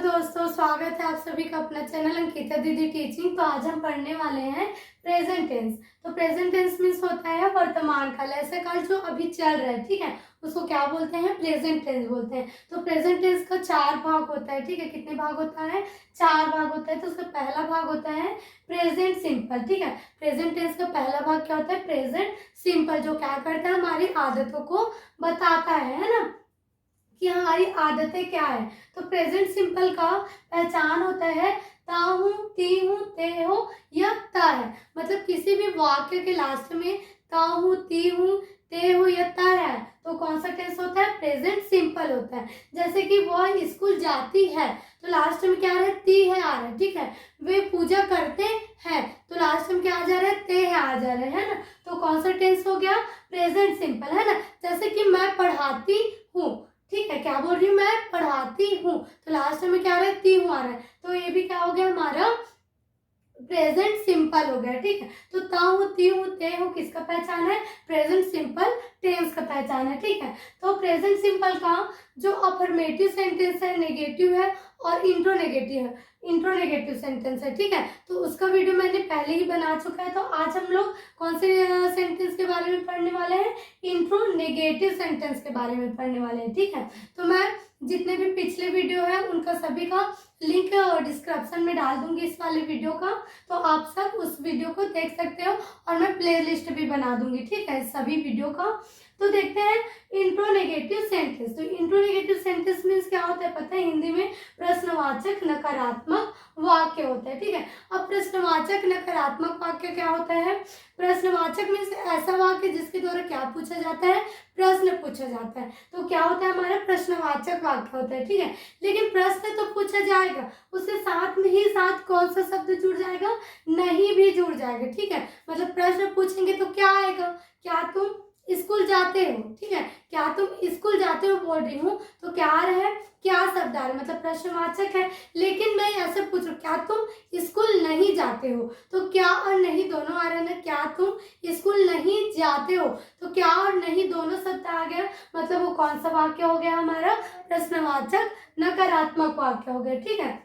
दोस्तों, स्वागत है आप सभी का अपना चैनल अंकिता दीदी टीचिंग। तो आज हम पढ़ने वाले हैं प्रेजेंट टेंस। तो प्रेजेंट टेंस मीन्स होता है वर्तमान काल, ऐसा काल जो अभी चल रहा है, ठीक है, उसको क्या बोलते हैं? प्रेजेंट टेंस बोलते हैं। तो प्रेजेंट टेंस का 4 भाग होता है, ठीक है। कितने भाग होता है? 4 भाग होता है। तो उसका पहला भाग होता है प्रेजेंट सिंपल, ठीक है। प्रेजेंट टेंस का पहला भाग क्या होता है? प्रेजेंट सिंपल, जो क्या करता है? हमारी आदतों को बताता है ना, कि हमारी आदतें क्या है। तो प्रेजेंट सिंपल का पहचान होता है ता हूँ, ती हूँ, ते हो या ता है। मतलब किसी भी वाक्य के लास्ट में ता हूँ, ती हूँ, ते हो या ता है तो कौन सा टेंस होता है? प्रेजेंट सिंपल होता है। जैसे कि वह स्कूल जाती है तो लास्ट में क्या आ रहा है? ती है आ रहा है, ठीक है। वे पूजा करते हैं तो लास्ट में क्या आ जा रहा है? ते है आ जा रहा है ना। तो कौन सा टेंस हो गया? प्रेजेंट सिंपल, है ना। जैसे कि मैं पढ़ाती हूँ, ठीक है, क्या बोल रही हूँ? मैं पढ़ाती हूँ तो लास्ट में क्या आ रहा है? ती हूँ आ रहा है। तो ये भी क्या हो गया? हमारा प्रेजेंट सिंपल हो गया, ठीक है। तो ता हूँ, ती हूँ, ते हूँ किसका पहचान है? प्रेजेंट सिंपल टेंस का पहचान है, ठीक है। तो प्रेजेंट सिंपल का जो अफर्मेटिव सेंटेंस है, नेगेटिव है और इंट्रोनेगेटिव सेंटेंस है, ठीक है। तो उसका वीडियो मैंने पहले ही बना चुका है। तो आज हम लोग कौन से सेंटेंस के बारे में पढ़ने वाले हैं? इंट्रोनेगेटिव सेंटेंस के बारे में पढ़ने वाले हैं, ठीक है। तो मैं जितने भी पिछले वीडियो है उनका सभी का लिंक डिस्क्रिप्शन में डाल दूंगी इस वाले वीडियो का, तो आप सब उस वीडियो को देख सकते हो और मैं प्ले लिस्ट भी बना दूंगी, ठीक है, सभी वीडियो का। तो देखते हैं इंट्रोनेगेटिव सेंटेंस। तो इंट्रोनेगेटिव सेंटेंस मीन्स क्या होता है पता है? हिंदी में प्रश्नवाचक नकारात्मक वाक्य होता है, ठीक है। अब प्रश्नवाचक नकारात्मक वाक्य क्या होता है? प्रश्नवाचक मीन्स ऐसा वाक्य जिसके द्वारा क्या पूछा जाता है? प्रश्न पूछा जाता है। तो क्या होता है? हमारा प्रश्नवाचक वाक्य होता है, ठीक है। लेकिन प्रश्न तो पूछा जाएगा, उसके साथ में ही साथ कौन सा शब्द जुड़ जाएगा? नहीं भी जुड़ जाएगा, ठीक है। मतलब प्रश्न पूछेंगे तो क्या आएगा? क्या तुम स्कूल जाते हो, ठीक है, क्या तुम स्कूल जाते हो बोल रही हूँ तो क्या आ रहा है? क्या शब्द आ रहा है? मतलब प्रश्नवाचक है। लेकिन मैं ऐसे पूछ रहा हूँ क्या तुम स्कूल नहीं जाते हो, तो क्या और नहीं दोनों आ रहे हैं ना। क्या तुम स्कूल नहीं जाते हो तो क्या और नहीं दोनों शब्द आ गया। मतलब वो कौन सा वाक्य हो गया? हमारा प्रश्नवाचक नकारात्मक वाक्य हो गया, ठीक है।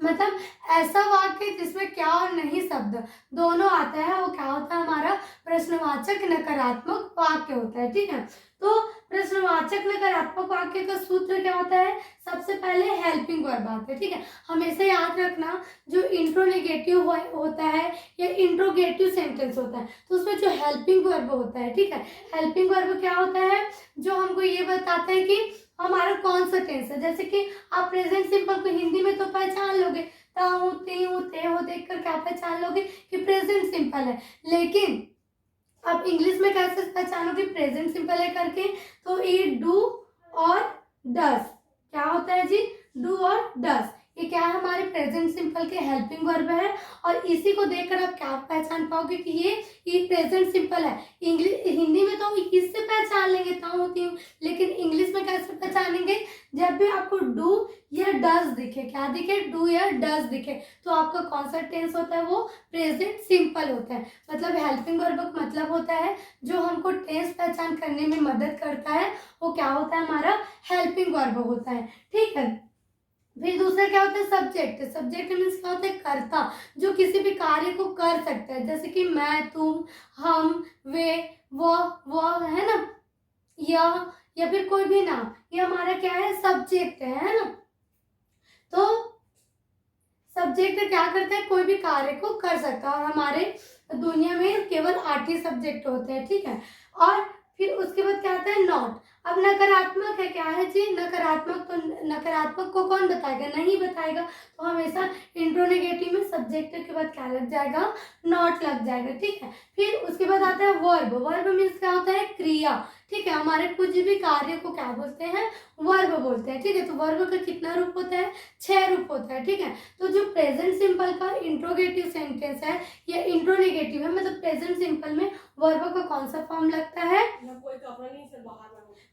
मतलब ऐसा वाक्य जिसमें क्या और नहीं शब्द दोनों आता है वो क्या होता है? हमारा प्रश्नवाचक नकारात्मक वाक्य होता है, ठीक है। तो प्रश्नवाचक नकारात्मक वाक्य का सूत्र क्या होता है? सबसे पहले हेल्पिंग वर्ब आता है, ठीक है। हमेशा याद रखना जो इंट्रोनेगेटिव होता है या इंट्रोगेटिव सेंटेंस होता है तो उसमें जो हेल्पिंग वर्ब होता है, ठीक है, हेल्पिंग वर्ब क्या होता है? जो हमको ये बताता है कि हमारा कौन सा टेंस है। जैसे कि आप प्रेजेंट सिंपल को हिंदी में तो पहचान लोगे, ता हूँ, ती हूँ, ते हो देखकर क्या पहचान लोगे कि प्रेजेंट सिंपल है। लेकिन आप इंग्लिश में कैसे पहचानोगे प्रेजेंट सिंपल है करके? तो ये डू और डस क्या होता है जी? डू और डस ये क्या है? हमारे प्रेजेंट सिंपल के हेल्पिंग वर्ब है। और इसी को देखकर आप क्या पहचान पाओगे कि ये प्रेजेंट सिंपल है। इंग्लिश हिंदी में तो इससे पहचान लेंगे ता होती हूँ, लेकिन इंग्लिश में कैसे पहचानेंगे? जब भी आपको डू या डस दिखे, क्या दिखे? डू या डस दिखे, तो आपका कौन सा टेंस होता है? वो प्रेजेंट सिंपल होता है। मतलब हेल्पिंग वर्ब का मतलब होता है जो हमको टेंस पहचान करने में मदद करता है, वो क्या होता है? हमारा हेल्पिंग वर्ब होता है, ठीक है। फिर दूसरा क्या होता है? सब्जेक्ट। सब्जेक्ट मीन्स क्या होता है? कर्ता, जो किसी भी कार्य को कर सकता है। जैसे कि मैं, तुम, हम, वे, वह, है ना, या फिर कोई भी नाम, ये हमारा क्या है? सब्जेक्ट है ना। तो सब्जेक्ट क्या करता है? कोई भी कार्य को कर सकता है। और हमारे दुनिया में केवल 8 ही सब्जेक्ट होते हैं, ठीक है। और फिर उसके बाद क्या आता है? नॉट। अब नकारात्मक है, क्या है जी? नकारात्मक। तो नकारात्मक को कौन बताएगा? नहीं बताएगा। तो हमेशा इंट्रोनेगेटिव में सब्जेक्ट के बाद क्या लग जाएगा? नॉट लग जाएगा, ठीक है। फिर उसके बाद आता है वर्ब। वर्ब मीन्स क्या होता है? क्रिया, ठीक है। हमारे कुछ भी कार्य को क्या बोलते हैं? वर्ब बोलते हैं, ठीक है। तो वर्ब का कितना रूप होता है? 6 रूप होता है, ठीक है। तो जो प्रेजेंट सिंपल का इंट्रोगेटिव सेंटेंस है या इंट्रोनेगेटिव है, मतलब प्रेजेंट सिंपल में वर्ब का कौन सा फॉर्म लगता है?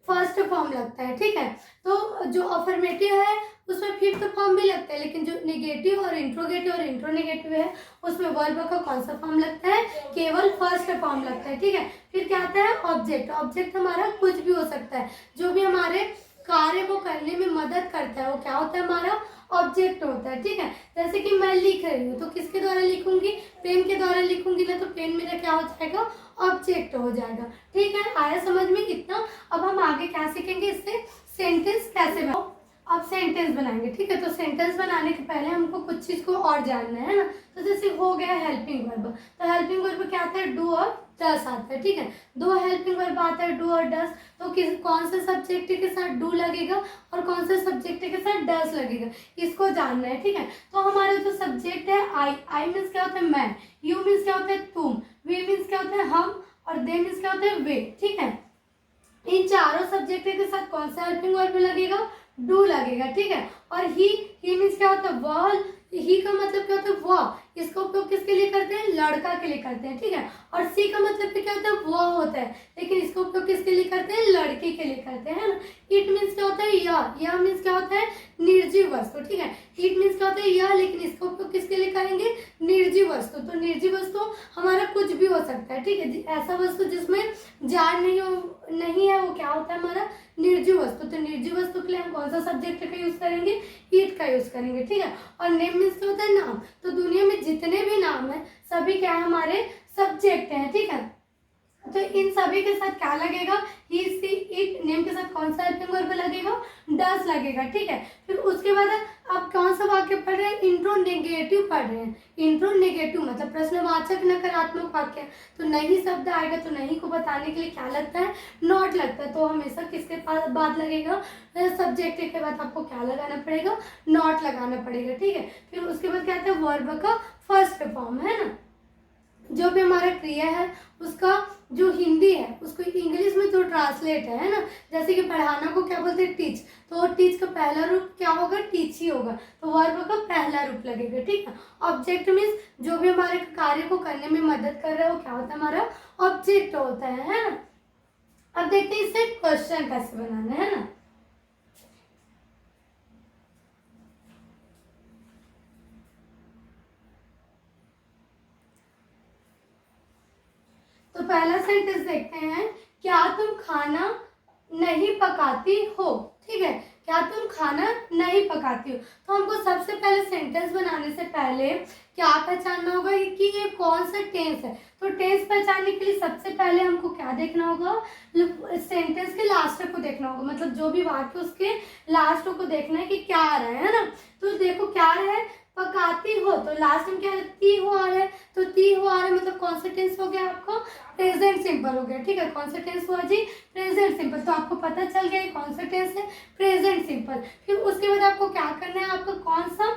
फर्स्ट फॉर्म लगता है, ठीक है। तो जो अफर्मेटिव है उसमें फिफ्थ फॉर्म भी लगता है, लेकिन जो नेगेटिव और इंट्रोनेगेटिव है उसमें वर्ब का कौन सा फॉर्म लगता है? केवल फर्स्ट फॉर्म लगता है, ठीक है। फिर क्या आता है? ऑब्जेक्ट। ऑब्जेक्ट हमारा कुछ भी हो सकता है, जो भी हमारे कार्य को करने में मदद करता है वो क्या होता है? हमारा ऑब्जेक्ट होता है, ठीक है। जैसे कि मैं लिख रही हूँ तो किसके द्वारा लिखूंगी, पेन के द्वारा लिखूंगी ना, तो पेन मेरा क्या हो जाएगा, ऑब्जेक्ट हो जाएगा, ठीक है। आया समझ में इतना। अब हम आगे क्या सीखेंगे, इससे सेंटेंस कैसे बनाओ। अब सेंटेंस बनाएंगे, ठीक है। तो सेंटेंस बनाने के पहले हमको कुछ चीज को और जानना है ना। तो जैसे हो गया हेल्पिंग वर्ब, तो हेल्पिंग वर्ब क्या आता है, डू और डस आता है, ठीक है। दो हेल्पिंग वर्ब आता है, डू और डस। तो कौन से सब्जेक्ट के साथ डू लगेगा और कौन से सब्जेक्ट के साथ डस लगेगा, इसको जानना है, ठीक है। तो हमारा जो सब्जेक्ट है आई मीन्स क्या होता है मैं, यू मीन्स क्या होता है तुम, वी मीन्स क्या होता है हम, और दे मीन्स क्या होता है वे, ठीक है। इन चारों सब्जेक्ट के साथ कौन सा हेल्पिंग वर्ब लगेगा, डू लगेगा, ठीक है। और ही मीन्स क्या होता है वह, ही का मतलब क्या होता है वह, इसका उपयोग किसके लिए करते हैं, लड़का के लिए करते हैं, ठीक है। और सी का मतलब क्या होता है वह होता है, लेकिन इसका उपयोग किसके लिए करते हैं, लड़की के लिए करते हैं ना। इट मीन्स क्या होता है यह मीन्स क्या होता है निर्जीव वस्तु, ठीक है। इट मीन्स क्या होता है यह, लेकिन इसका उपयोग किसके लिए करेंगे, निर्जीव वस्तु। तो निर्जीव वस्तु हमारा कुछ भी हो सकता है, ठीक है। ऐसा वस्तु जिसमें जान नहीं है वो क्या होता है हमारा निर्जीव वस्तु। तो निर्जीव वस्तु के लिए हम कौन सा सब्जेक्ट का यूज करेंगे, इट का यूज करेंगे, ठीक है। और नेम मीन्स क्या होता है नाम। तो दुनिया में जितने भी नाम है सभी क्या है हमारे सब्जेक्ट हैं, ठीक है। तो इन सभी के साथ क्या लगेगा, ही सी इट, नेम के साथ कौन सा हेल्पिंग वर्ब लगेगा, डस लगेगा, ठीक है। फिर उसके बाद आप कौन सा वाक्य पढ़ रहे हैं, इंट्रोनेगेटिव पढ़ रहे हैं। इंट्रोनेगेटिव मतलब प्रश्नवाचक नकारात्मक वाक्य। तो नहीं शब्द आएगा तो नहीं को बताने के लिए क्या लगता है, नॉट लगता है। तो हमेशा किसके पास बाद लगेगा, सब्जेक्ट के बाद आपको क्या लगाना पड़ेगा, नॉट लगाना पड़ेगा, ठीक है। फिर उसके बाद क्या आता है वर्ब का फर्स्ट फॉर्म है ना, जो भी हमारा क्रिया है उसका जो हिंदी है उसको इंग्लिश में जो ट्रांसलेट है ना। जैसे कि पढ़ाना को क्या बोलते हैं, टीच। तो टीच का पहला रूप क्या होगा, टीच ही होगा। तो वर्ब का पहला रूप लगेगा, ठीक है। ऑब्जेक्ट मीन्स जो भी हमारे कार्य को करने में मदद कर रहा है वो क्या होता है, हमारा ऑब्जेक्ट होता है ना। अब देखते हैं इससे क्वेश्चन कैसे बनाना है ना। तो पहला सेंटेंस देखते हैं, क्या तुम खाना नहीं पकाती हो, ठीक है। क्या तुम खाना नहीं पकाती हो। तो हमको सबसे पहले सेंटेंस बनाने से पहले क्या पहचानना होगा कि ये कौन सा टेंस है। तो टेंस पहचानने के लिए सबसे पहले हमको क्या देखना होगा, सेंटेंस के लास्ट को देखना होगा। मतलब जो भी वाक्य उसके लास्ट को देखना है कि क्या आ रहा है ना। तो देखो क्या आ रहा है, पकाती हो, तो लास्ट में क्या है, ती हो आ रहा है। तो ती हो आ रहा है मतलब कौन सा टेंस हो गया आपको, प्रेजेंट सिंपल हो गया, ठीक है। कौन सा टेंस हुआ जी, प्रेजेंट सिंपल। तो आपको पता चल गया कौन सा टेंस है, प्रेजेंट सिंपल। फिर उसके बाद आपको क्या करना है, आपका कौन सा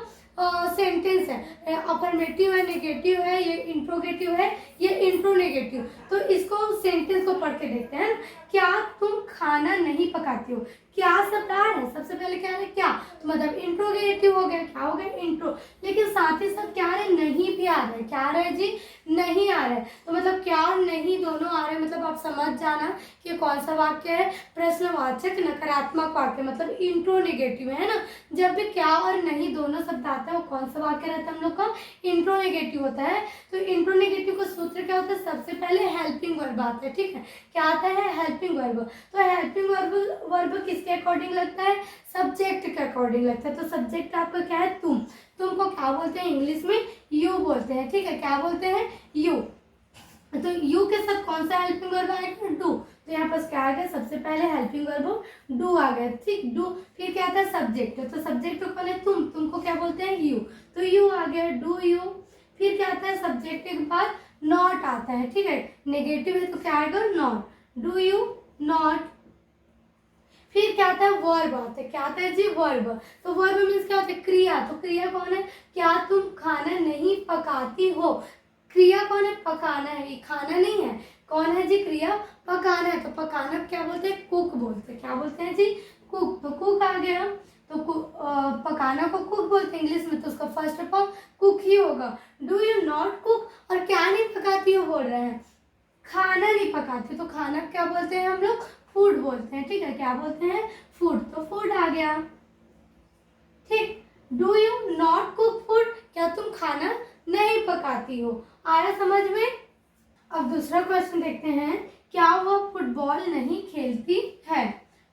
सेंटेंस है, अफर्मेटिव है, नेगेटिव है, ये इंट्रोगेटिव है, ये इंट्रोनेगेटिव। तो इसको सेंटेंस को पढ़ के देखते हैं। क्या तुम खाना नहीं पकाती हो, क्या शब्द आ रहा है, सबसे पहले क्या है क्या, तो मतलब इंट्रोगेटिव हो गया, क्या हो गया इंट्रो। लेकिन साथ ही साथ क्या आ रहा है, नहीं भी आ रहा है, क्या आ रहा है जी, नहीं आ रहा है। तो मतलब क्या और नहीं दोनों आ रहे हैं। मतलब आप समझ जाना कि कौन सा वाक्य है, प्रश्नवाचक नकारात्मक वाक्य, मतलब इंट्रोनेगेटिव है ना। जब भी क्या और नहीं दोनों शब्द आता है वो कौन सा वाक्य रहता है हम लोग का, इंट्रोनेगेटिव होता है। तो इंट्रोनेगेटिव का सूत्र क्या होता है, सबसे पहले हेल्पिंग वर्ब आता है, ठीक है। क्या आता है, हेल्पिंग वर्ब। तो हेल्पिंग वर्ब किसके अकॉर्डिंग लगता है, सब्जेक्ट के अकॉर्डिंग लगता है। तो सब्जेक्ट आपका क्या है, तुम को क्या बोलते हैं इंग्लिश में, यू बोलते हैं, ठीक है। क्या बोलते हैं, यू। तो यू के साथ कौन सा हेल्पिंग वर्ब आएगा, डू। तो यहाँ पर क्या आ गया, सबसे पहले हेल्पिंग वर्ब डू आ गया, ठीक, डू। फिर क्या था, सब्जेक्ट। तो सब्जेक्ट कौन है, तुमको क्या बोलते हैं, यू। तो यू आ गया, डू यू। फिर क्या आता है, सब्जेक्ट के बाद नॉट आता है, ठीक है। नेगेटिव है तो क्या आएगा, नॉट, डू यू नॉट। फिर क्या आता है, वर्ब आता है, क्या आता है जी, वर्ब। तो वर्ब मीन्स क्या होता है, क्रिया। तो क्रिया कौन है, क्या तुम खाना नहीं पकाती हो। क्रिया कौन है, पकाना है, खाना नहीं है। कौन है जी, क्रिया पकाना है। तो पकाना क्या बोलते हैं, कुक बोलते हैं। क्या बोलते हैं जी, कुक। तो कुक आ गया। तो पकाना को कुक बोलते हैं इंग्लिश में। तो उसका फर्स्ट फॉर्म कुक ही होगा। डू यू नॉट कुक, और क्या नहीं पकाती हो बोल रहे हैं, खाना नहीं पकाती। तो खाना क्या बोलते हैं हम लोग, फूड बोलते हैं, ठीक है। क्या बोलते हैं, फूड। तो फूड आ गया, ठीक। Do you not cook food, क्या तुम खाना नहीं पकाती हो। आया समझ में। अब दूसरा क्वेश्चन देखते हैं, क्या वह फुटबॉल नहीं खेलती है,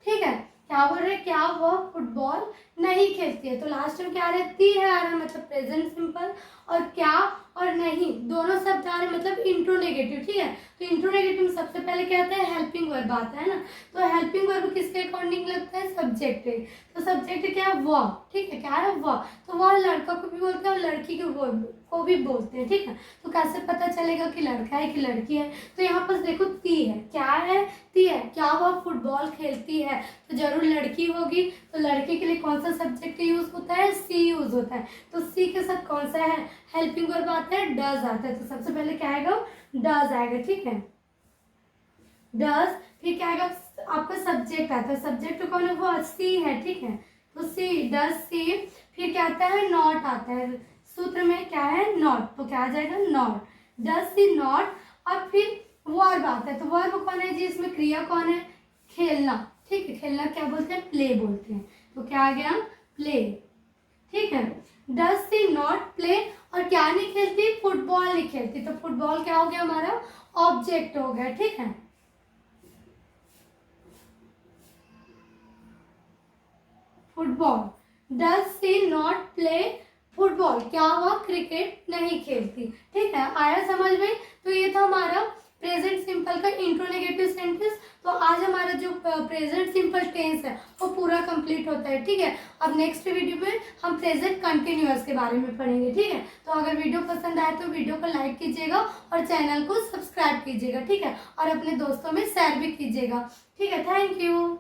ठीक है। क्या बोल रहे हैं, क्या वह फुटबॉल नहीं खेलती है। तो लास्ट में क्या आ रहा है, ती है आ रहा है, मतलब प्रेजेंट सिंपल, और क्या और नहीं दोनों शब्द आ रहे हैं, मतलब इंट्रोनेगेटिव। ठीक है, तो इंट्रोनेगेटिव में सबसे पहले क्या आता है, हेल्पिंग वर्ब आता है ना। तो हेल्पिंग वर्ब किसके अकॉर्डिंग लगता है, सब्जेक्ट है। तो सब्जेक्ट क्या है, वह। ठीक है, क्या है, वह। तो वह लड़का को भी बोलते हैं और लड़की को भी बोलते हैं। ठीक है, तो कैसे पता चलेगा कि लड़का है कि लड़की है। तो यहाँ पर देखो ती है, क्या है, ती है, क्या वह फुटबॉल खेलती है, तो जरूर लड़की होगी। तो लड़के के लिए कौन सा सब्जेक्ट यूज होता है, सी यूज होता है। तो सी के साथ कौन सा है, हेल्पिंग वर्ब आता है, डज आता है। तो सबसे पहले क्या आएगा, डज आएगा। ठीक है, डज। फिर क्या आएगा, आपका सब्जेक्ट आता है, सब्जेक्ट तो कौन है, वो सी है। ठीक है, तो सी, डज सी। फिर क्या आता है, नॉट आता है, सूत्र में क्या है, नॉट। तो क्या आ जाएगा, नॉट, डज सी नॉट। और फिर वर्ब आता है, तो वर्ब कौन है जी, इसमें क्रिया कौन है, खेलना। ठीक है, खेलना क्या बोलते हैं, प्ले बोलते हैं। तो क्या आ गया, प्ले। ठीक है, डज सी नॉट प्ले। और क्या नहीं खेलती, फुटबॉल नहीं खेलती। तो फुटबॉल क्या हो गया, हमारा ऑब्जेक्ट हो गया। ठीक है, football, does she not play football, क्या हुआ, क्रिकेट नहीं खेलती। ठीक है, आया समझ में। तो ये था हमारा प्रेजेंट सिंपल का इंट्रोनेगेटिव सेंटेंस। तो आज हमारा जो प्रेजेंट सिंपल टेंस है वो पूरा कंप्लीट होता है। ठीक है, अब नेक्स्ट वीडियो में हम प्रेजेंट कंटिन्यूअस के बारे में पढ़ेंगे। ठीक है, तो अगर वीडियो पसंद आए तो वीडियो को लाइक कीजिएगा और चैनल को सब्सक्राइब कीजिएगा। ठीक है, और अपने दोस्तों में शेयर भी कीजिएगा। ठीक है, थैंक यू।